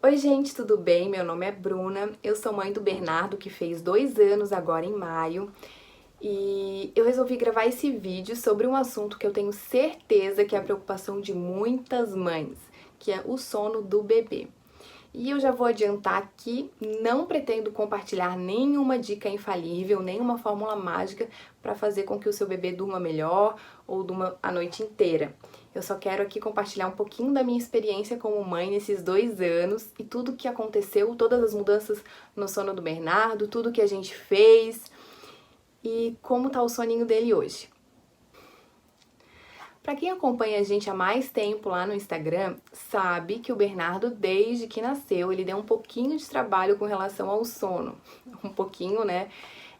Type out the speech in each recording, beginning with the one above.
Oi gente, tudo bem? Meu nome é Bruna, eu sou mãe do Bernardo, que fez 2 anos agora em maio, e eu resolvi gravar esse vídeo sobre um assunto que eu tenho certeza que é a preocupação de muitas mães, que é o sono do bebê. E eu já vou adiantar que não pretendo compartilhar nenhuma dica infalível, nenhuma fórmula mágica para fazer com que o seu bebê durma melhor ou durma a noite inteira. Eu só quero aqui compartilhar um pouquinho da minha experiência como mãe nesses 2 anos e tudo que aconteceu, todas as mudanças no sono do Bernardo, tudo que a gente fez e como tá o soninho dele hoje. Para quem acompanha a gente há mais tempo lá no Instagram, sabe que o Bernardo, desde que nasceu, ele deu um pouquinho de trabalho com relação ao sono. Um pouquinho, né?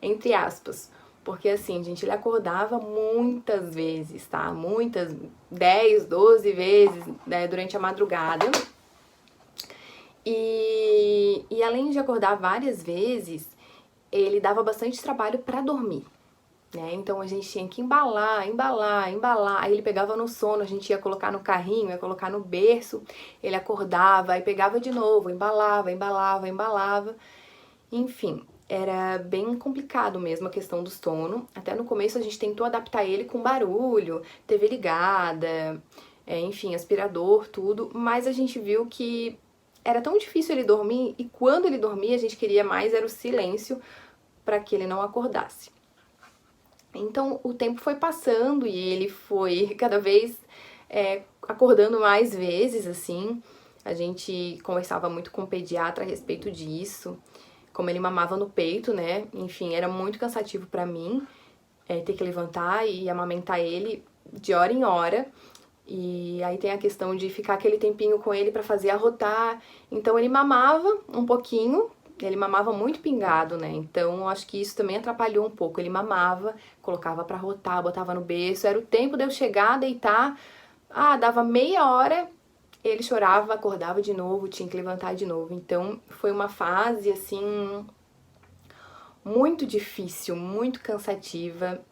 Entre aspas. Porque assim, gente, ele acordava muitas vezes, tá? Muitas, 10, 12 vezes, né, durante a madrugada. E além de acordar várias vezes, ele dava bastante trabalho para dormir. Né? Então a gente tinha que embalar, embalar, embalar. Aí ele pegava no sono, a gente ia colocar no carrinho, ia colocar no berço, ele acordava, aí pegava de novo, embalava, embalava, embalava. Enfim, era bem complicado mesmo a questão do sono. Até no começo a gente tentou adaptar ele com barulho, TV ligada, enfim, aspirador, tudo, mas a gente viu que era tão difícil ele dormir e quando ele dormia a gente queria mais era o silêncio para que ele não acordasse. Então o tempo foi passando e ele foi cada vez acordando mais vezes, assim. A gente conversava muito com o pediatra a respeito disso, como ele mamava no peito, né? Enfim, era muito cansativo pra mim ter que levantar e amamentar ele de hora em hora. E aí tem a questão de ficar aquele tempinho com ele pra fazer arrotar. Então ele mamava um pouquinho, ele mamava muito pingado, né? Então eu acho que isso também atrapalhou um pouco. Ele mamava, colocava pra rotar, botava no berço. Era o tempo de eu chegar, deitar. Dava meia hora, ele chorava, acordava de novo, tinha que levantar de novo. Então foi uma fase assim muito difícil, muito cansativa.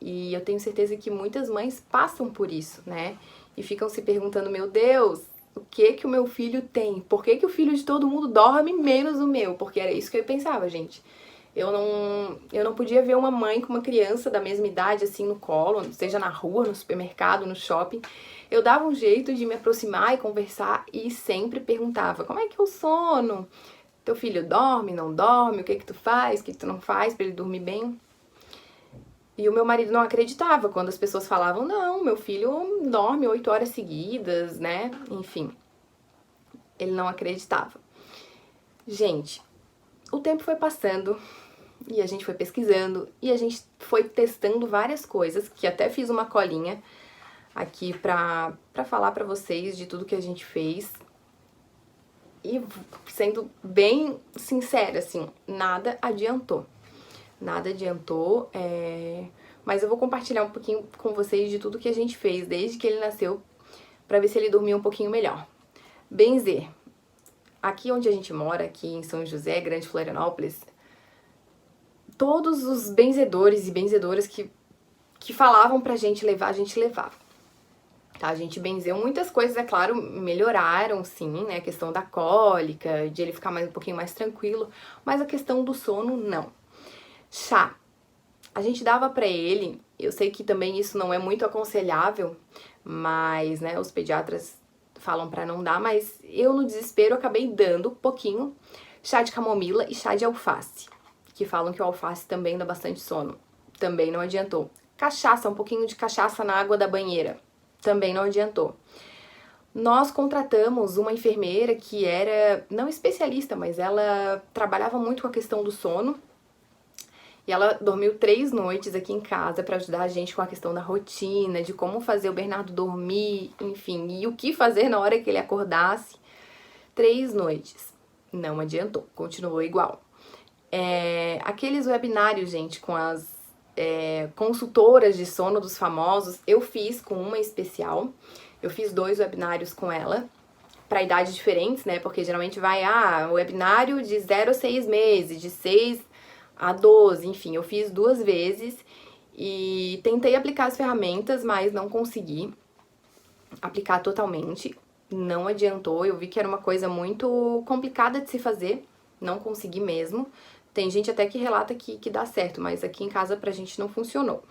E eu tenho certeza que muitas mães passam por isso, né? E ficam se perguntando, meu Deus, o que que o meu filho tem? Por que que o filho de todo mundo dorme menos o meu? Porque era isso que eu pensava, gente. Eu não podia ver uma mãe com uma criança da mesma idade, assim, no colo, seja na rua, no supermercado, no shopping. Eu dava um jeito de me aproximar e conversar e sempre perguntava, como é que é o sono? Teu filho dorme, não dorme? O que que tu faz? O que que tu não faz para ele dormir bem? E o meu marido não acreditava quando as pessoas falavam, não, meu filho dorme 8 horas seguidas, né? Enfim, ele não acreditava. Gente, o tempo foi passando e a gente foi pesquisando e a gente foi testando várias coisas, que até fiz uma colinha aqui pra falar pra vocês de tudo que a gente fez. E sendo bem sincera, assim, nada adiantou. Nada adiantou, mas eu vou compartilhar um pouquinho com vocês de tudo que a gente fez desde que ele nasceu, pra ver se ele dormia um pouquinho melhor. Benzer. Aqui onde a gente mora, aqui em São José, Grande Florianópolis, todos os benzedores e benzedoras que falavam pra gente levar, a gente levava. Tá, a gente benzeu muitas coisas, é claro, melhoraram sim, né? A questão da cólica, de ele ficar um pouquinho mais tranquilo, mas a questão do sono, não. Chá. A gente dava pra ele, eu sei que também isso não é muito aconselhável, mas, né, os pediatras falam pra não dar, mas eu no desespero acabei dando pouquinho chá de camomila e chá de alface, que falam que o alface também dá bastante sono. Também não adiantou. Cachaça, um pouquinho de cachaça na água da banheira. Também não adiantou. Nós contratamos uma enfermeira que era, não especialista, mas ela trabalhava muito com a questão do sono. E ela dormiu 3 noites aqui em casa para ajudar a gente com a questão da rotina, de como fazer o Bernardo dormir, enfim, e o que fazer na hora que ele acordasse. 3 noites. Não adiantou, continuou igual. Aqueles webinários, gente, com as consultoras de sono dos famosos, eu fiz com uma especial. Eu fiz 2 webinários com ela, para idades diferentes, né? Porque geralmente vai, webinário de 0 a 6 meses, de 6 a 12, enfim, eu fiz 2 vezes e tentei aplicar as ferramentas, mas não consegui aplicar totalmente. não adiantou, eu vi que era uma coisa muito complicada de se fazer, não consegui mesmo. Tem gente até que relata que dá certo, mas aqui em casa pra gente não funcionou.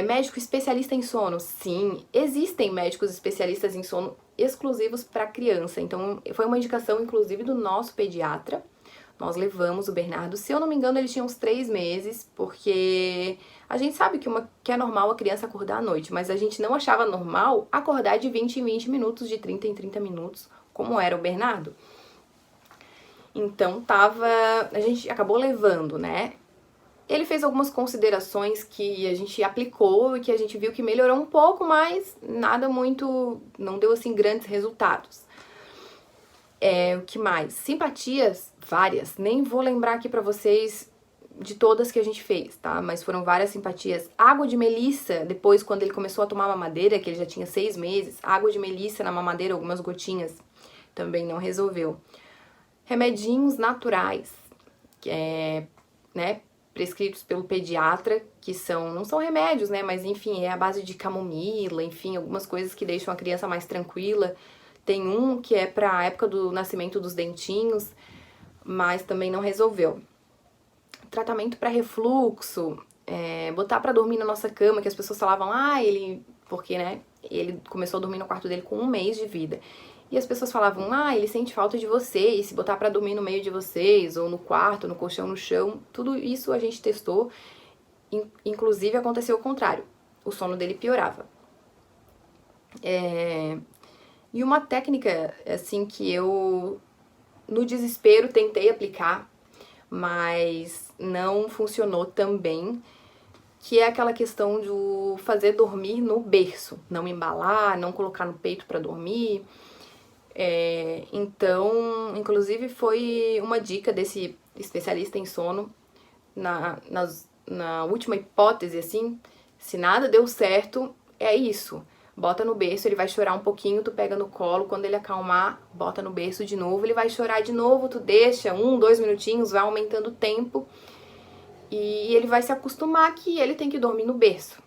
Médico especialista em sono? Sim, existem médicos especialistas em sono exclusivos para criança. Então, foi uma indicação, inclusive, do nosso pediatra. Nós levamos o Bernardo. Se eu não me engano, ele tinha uns 3 meses, porque a gente sabe que é normal a criança acordar à noite, mas a gente não achava normal acordar de 20 em 20 minutos, de 30 em 30 minutos, como era o Bernardo. Então, a gente acabou levando, né? Ele fez algumas considerações que a gente aplicou e que a gente viu que melhorou um pouco, mas nada muito, não deu assim grandes resultados. O que mais? Simpatias, várias. Nem vou lembrar aqui pra vocês de todas que a gente fez, tá? Mas foram várias simpatias. Água de melissa, depois quando ele começou a tomar mamadeira, que ele já tinha 6 meses, água de melissa na mamadeira, algumas gotinhas, também não resolveu. Remedinhos naturais, né? Prescritos pelo pediatra, que não são remédios, né? Mas enfim, é a base de camomila, enfim, algumas coisas que deixam a criança mais tranquila. Tem um que é pra época do nascimento dos dentinhos, mas também não resolveu. Tratamento para refluxo, botar pra dormir na nossa cama, que as pessoas falavam, porque, né? Ele começou a dormir no quarto dele com 1 mês de vida. E as pessoas falavam, ele sente falta de vocês, se botar pra dormir no meio de vocês, ou no quarto, no colchão, no chão. Tudo isso a gente testou, inclusive aconteceu o contrário. O sono dele piorava. E uma técnica, assim, que eu, no desespero, tentei aplicar, mas não funcionou tão bem, que é aquela questão de fazer dormir no berço. Não embalar, não colocar no peito pra dormir. Então, inclusive foi uma dica desse especialista em sono na última hipótese, assim, se nada deu certo, é isso. Bota no berço, ele vai chorar um pouquinho, tu pega no colo, quando ele acalmar, bota no berço de novo, ele vai chorar de novo, tu deixa 1, 2 minutinhos, vai aumentando o tempo e ele vai se acostumar que ele tem que dormir no berço.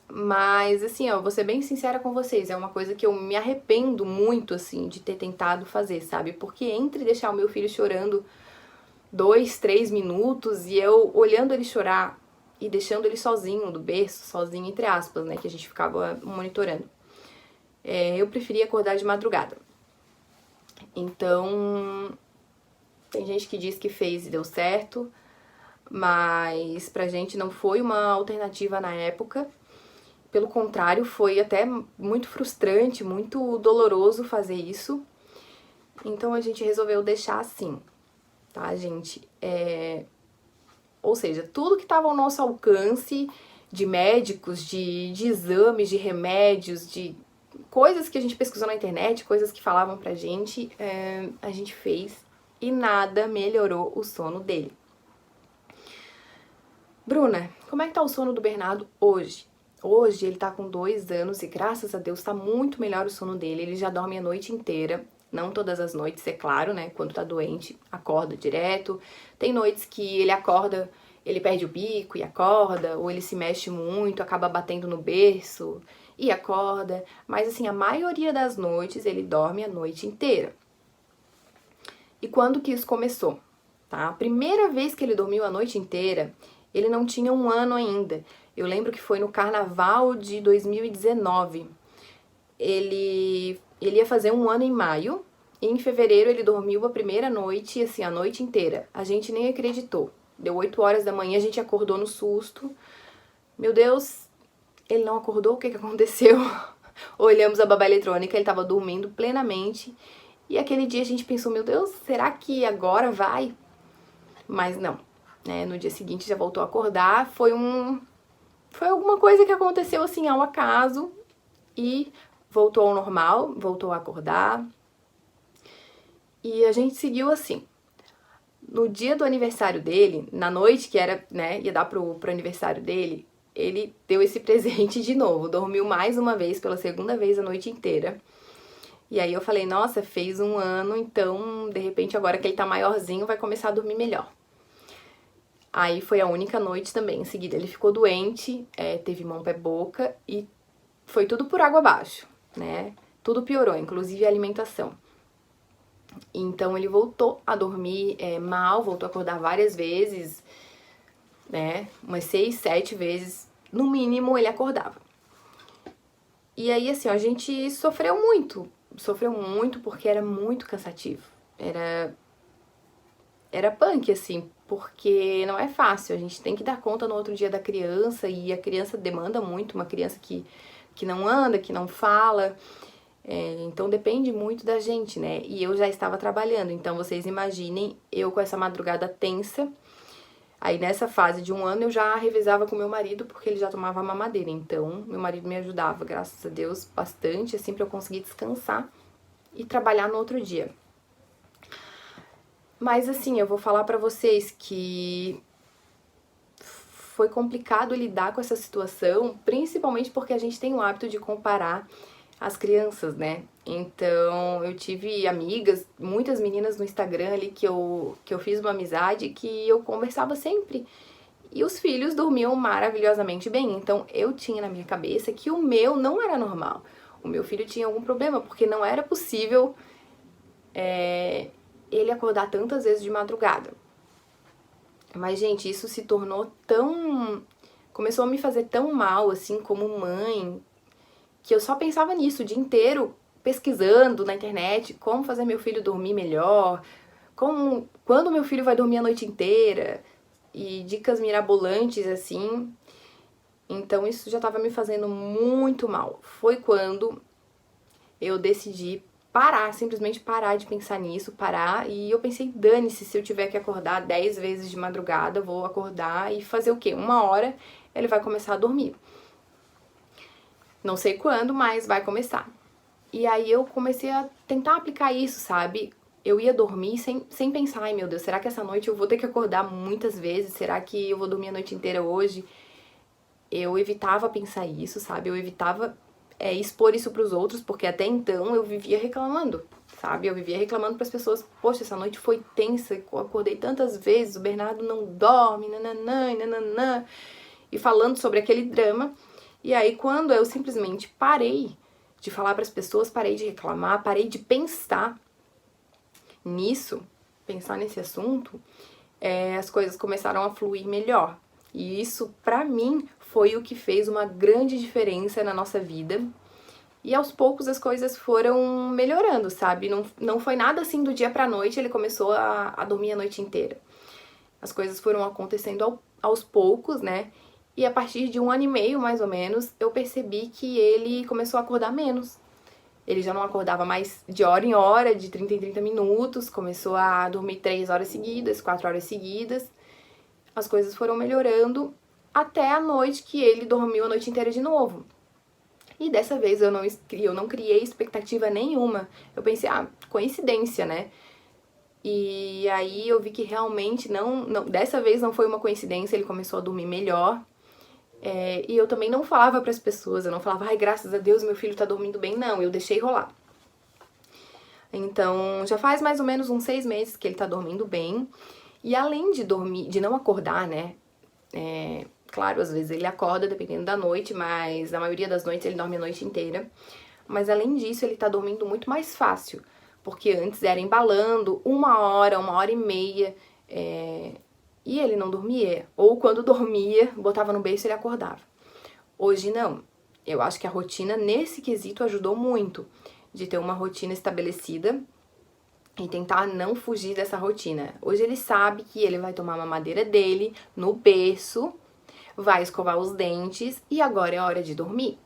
Mas, assim, vou ser bem sincera com vocês, é uma coisa que eu me arrependo muito, assim, de ter tentado fazer, sabe? Porque entre deixar o meu filho chorando 2, 3 minutos e eu olhando ele chorar e deixando ele sozinho no berço, sozinho entre aspas, né, que a gente ficava monitorando, eu preferia acordar de madrugada. Então, tem gente que diz que fez e deu certo, mas pra gente não foi uma alternativa na época. Pelo contrário, foi até muito frustrante, muito doloroso fazer isso. Então a gente resolveu deixar assim, tá, gente? Ou seja, tudo que estava ao nosso alcance de médicos, de exames, de remédios, de coisas que a gente pesquisou na internet, coisas que falavam pra gente, a gente fez e nada melhorou o sono dele. Bruna, como é que tá o sono do Bernardo hoje? Hoje ele tá com 2 anos e graças a Deus tá muito melhor o sono dele. Ele já dorme a noite inteira, não todas as noites, é claro, né? Quando tá doente, acorda direto. Tem noites que ele acorda, ele perde o bico e acorda, ou ele se mexe muito, acaba batendo no berço e acorda. Mas assim, a maioria das noites ele dorme a noite inteira. E quando que isso começou? Tá? A primeira vez que ele dormiu a noite inteira, ele não tinha 1 ano ainda. Eu lembro que foi no carnaval de 2019. Ele ia fazer 1 ano em maio. E em fevereiro ele dormiu a primeira noite, assim, a noite inteira. A gente nem acreditou. Deu 8 horas da manhã, a gente acordou no susto. Meu Deus, ele não acordou? O que aconteceu? Olhamos a babá eletrônica, ele tava dormindo plenamente. E aquele dia a gente pensou, meu Deus, será que agora vai? Mas não, né? No dia seguinte já voltou a acordar. Foi alguma coisa que aconteceu assim ao acaso e voltou ao normal, voltou a acordar. E a gente seguiu assim. No dia do aniversário dele, na noite que era, né, ia dar pro aniversário dele, ele deu esse presente de novo, dormiu mais uma vez, pela segunda vez a noite inteira. E aí eu falei, nossa, fez 1 ano, então de repente agora que ele tá maiorzinho vai começar a dormir melhor. Aí foi a única noite também, em seguida ele ficou doente, teve mão, pé, boca e foi tudo por água abaixo, né? tudo piorou, inclusive a alimentação. Então ele voltou a dormir mal, voltou a acordar várias vezes, né? Umas 6, 7 vezes, no mínimo, ele acordava. E aí, assim, a gente sofreu muito porque era muito cansativo. Era punk, assim, porque não é fácil. A gente tem que dar conta no outro dia da criança e a criança demanda muito, uma criança que não anda, que não fala. Então depende muito da gente, né? E eu já estava trabalhando, então vocês imaginem eu com essa madrugada tensa. Aí nessa fase de 1 ano eu já revezava com meu marido porque ele já tomava mamadeira. Então meu marido me ajudava, graças a Deus, bastante, assim, pra eu conseguir descansar e trabalhar no outro dia. Mas assim, eu vou falar pra vocês que foi complicado lidar com essa situação, principalmente porque a gente tem o hábito de comparar as crianças, né? Então, eu tive amigas, muitas meninas no Instagram ali que eu fiz uma amizade, que eu conversava sempre. E os filhos dormiam maravilhosamente bem. Então, eu tinha na minha cabeça que o meu não era normal. O meu filho tinha algum problema, porque não era possível ele acordar tantas vezes de madrugada. Mas, gente, isso se tornou tão... Começou a me fazer tão mal, assim, como mãe, que eu só pensava nisso o dia inteiro, pesquisando na internet como fazer meu filho dormir melhor, quando meu filho vai dormir a noite inteira, e dicas mirabolantes, assim. Então isso já estava me fazendo muito mal. Foi quando eu decidi parar, simplesmente parar de pensar nisso, parar, e eu pensei, dane-se, se eu tiver que acordar 10 vezes de madrugada, eu vou acordar e fazer o quê? 1 hora ele vai começar a dormir. Não sei quando, mas vai começar. E aí eu comecei a tentar aplicar isso, sabe? Eu ia dormir sem pensar, ai meu Deus, será que essa noite eu vou ter que acordar muitas vezes? Será que eu vou dormir a noite inteira hoje? Eu evitava pensar isso, sabe? Eu evitava expor isso pros outros, porque até então eu vivia reclamando, sabe? Eu vivia reclamando pras pessoas, poxa, essa noite foi tensa, eu acordei tantas vezes, o Bernardo não dorme, nananã, nananã, e falando sobre aquele drama. E aí quando eu simplesmente parei de falar pras pessoas, parei de reclamar, parei de pensar nisso, pensar nesse assunto, as coisas começaram a fluir melhor. E isso, pra mim, foi o que fez uma grande diferença na nossa vida. E aos poucos as coisas foram melhorando, sabe? Não foi nada assim do dia pra noite, ele começou a dormir a noite inteira. As coisas foram acontecendo aos poucos, né? E a partir de 1 ano e meio, mais ou menos, eu percebi que ele começou a acordar menos. Ele já não acordava mais de hora em hora, de 30 em 30 minutos, começou a dormir 3 horas seguidas, 4 horas seguidas. As coisas foram melhorando até a noite que ele dormiu a noite inteira de novo. E dessa vez eu não criei expectativa nenhuma. Eu pensei, coincidência, né? E aí eu vi que realmente dessa vez não foi uma coincidência, ele começou a dormir melhor. E eu também não falava pras pessoas, eu não falava, ai, graças a Deus meu filho tá dormindo bem, não, eu deixei rolar. Então, já faz mais ou menos uns 6 meses que ele tá dormindo bem. E além de dormir, de não acordar, né? Claro, às vezes ele acorda dependendo da noite, mas na maioria das noites ele dorme a noite inteira. Mas além disso, ele tá dormindo muito mais fácil. Porque antes era embalando 1 hora e meia, e ele não dormia. Ou quando dormia, botava no berço e ele acordava. Hoje não. Eu acho que a rotina nesse quesito ajudou muito. De ter uma rotina estabelecida e tentar não fugir dessa rotina. Hoje ele sabe que ele vai tomar a mamadeira dele no berço, vai escovar os dentes e agora é hora de dormir.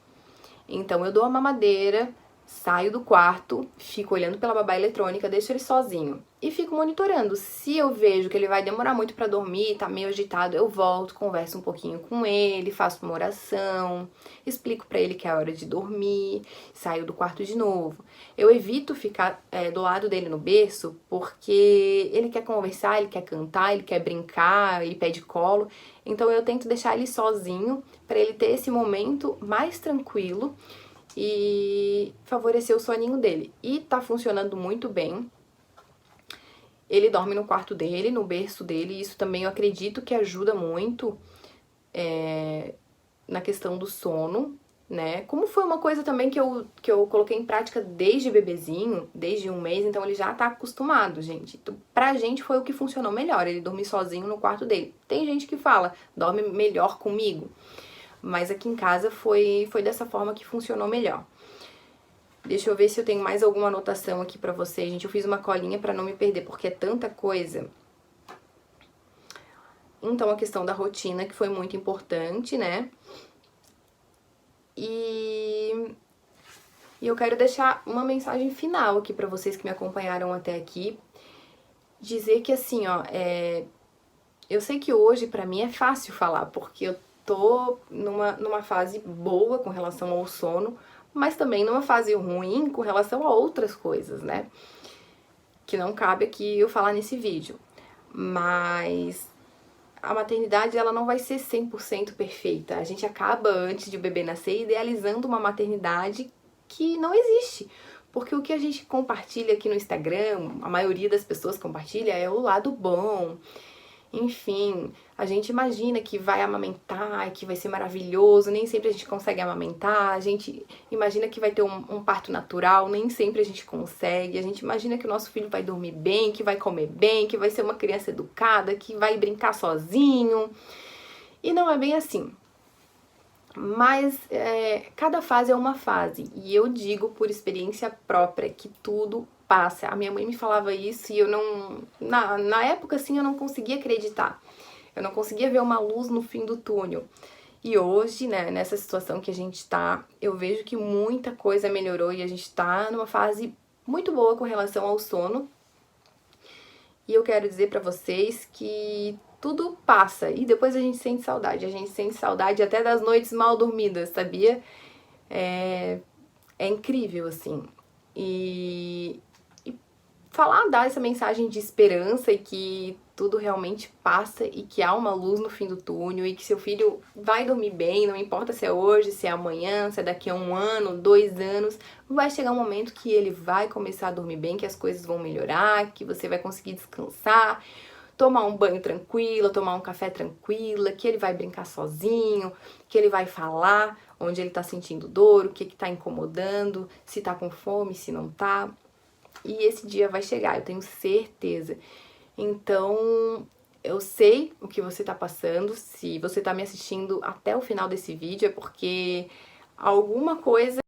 Então eu dou a mamadeira, saio do quarto, fico olhando pela babá eletrônica, deixo ele sozinho e fico monitorando. Se eu vejo que ele vai demorar muito pra dormir, tá meio agitado, eu volto, converso um pouquinho com ele, faço uma oração, explico pra ele que é hora de dormir, saio do quarto de novo. Eu evito ficar do lado dele no berço porque ele quer conversar, ele quer cantar, ele quer brincar, ele pede colo. Então eu tento deixar ele sozinho pra ele ter esse momento mais tranquilo e favorecer o soninho dele. E tá funcionando muito bem. Ele dorme no quarto dele, no berço dele, e isso também eu acredito que ajuda muito na questão do sono. né? Como foi uma coisa também que eu coloquei em prática desde bebezinho, desde 1 mês, então ele já tá acostumado, gente. Então, pra gente foi o que funcionou melhor, ele dormir sozinho no quarto dele. Tem gente que fala, dorme melhor comigo, mas aqui em casa foi dessa forma que funcionou melhor. Deixa eu ver se eu tenho mais alguma anotação aqui pra vocês, gente. Eu fiz uma colinha pra não me perder, porque é tanta coisa. Então, a questão da rotina, que foi muito importante, né? E eu quero deixar uma mensagem final aqui pra vocês que me acompanharam até aqui. Dizer que, assim, ó, eu sei que hoje pra mim é fácil falar, porque eu tô numa fase boa com relação ao sono, mas também numa fase ruim com relação a outras coisas, né? Que não cabe aqui eu falar nesse vídeo. Mas a maternidade, ela não vai ser 100% perfeita. A gente acaba, antes de o bebê nascer, idealizando uma maternidade que não existe. Porque o que a gente compartilha aqui no Instagram, a maioria das pessoas compartilha, é o lado bom. Enfim, a gente imagina que vai amamentar, que vai ser maravilhoso, nem sempre a gente consegue amamentar, a gente imagina que vai ter um parto natural, nem sempre a gente consegue, a gente imagina que o nosso filho vai dormir bem, que vai comer bem, que vai ser uma criança educada, que vai brincar sozinho, e não é bem assim. Mas cada fase é uma fase, e eu digo por experiência própria que tudo passa. A minha mãe me falava isso e eu não... Na época, assim, eu não conseguia acreditar. Eu não conseguia ver uma luz no fim do túnel. E hoje, né, nessa situação que a gente tá, eu vejo que muita coisa melhorou e a gente tá numa fase muito boa com relação ao sono. E eu quero dizer pra vocês que tudo passa e depois a gente sente saudade. A gente sente saudade até das noites mal dormidas, sabia? É incrível, assim. E falar, dar essa mensagem de esperança e que tudo realmente passa e que há uma luz no fim do túnel e que seu filho vai dormir bem, não importa se é hoje, se é amanhã, se é daqui a 1 ano, 2 anos, vai chegar um momento que ele vai começar a dormir bem, que as coisas vão melhorar, que você vai conseguir descansar, tomar um banho tranquilo, tomar um café tranquila, que ele vai brincar sozinho, que ele vai falar onde ele tá sentindo dor, o que tá incomodando, se tá com fome, se não tá. E esse dia vai chegar, eu tenho certeza. Então, eu sei o que você tá passando. Se você tá me assistindo até o final desse vídeo, é porque alguma coisa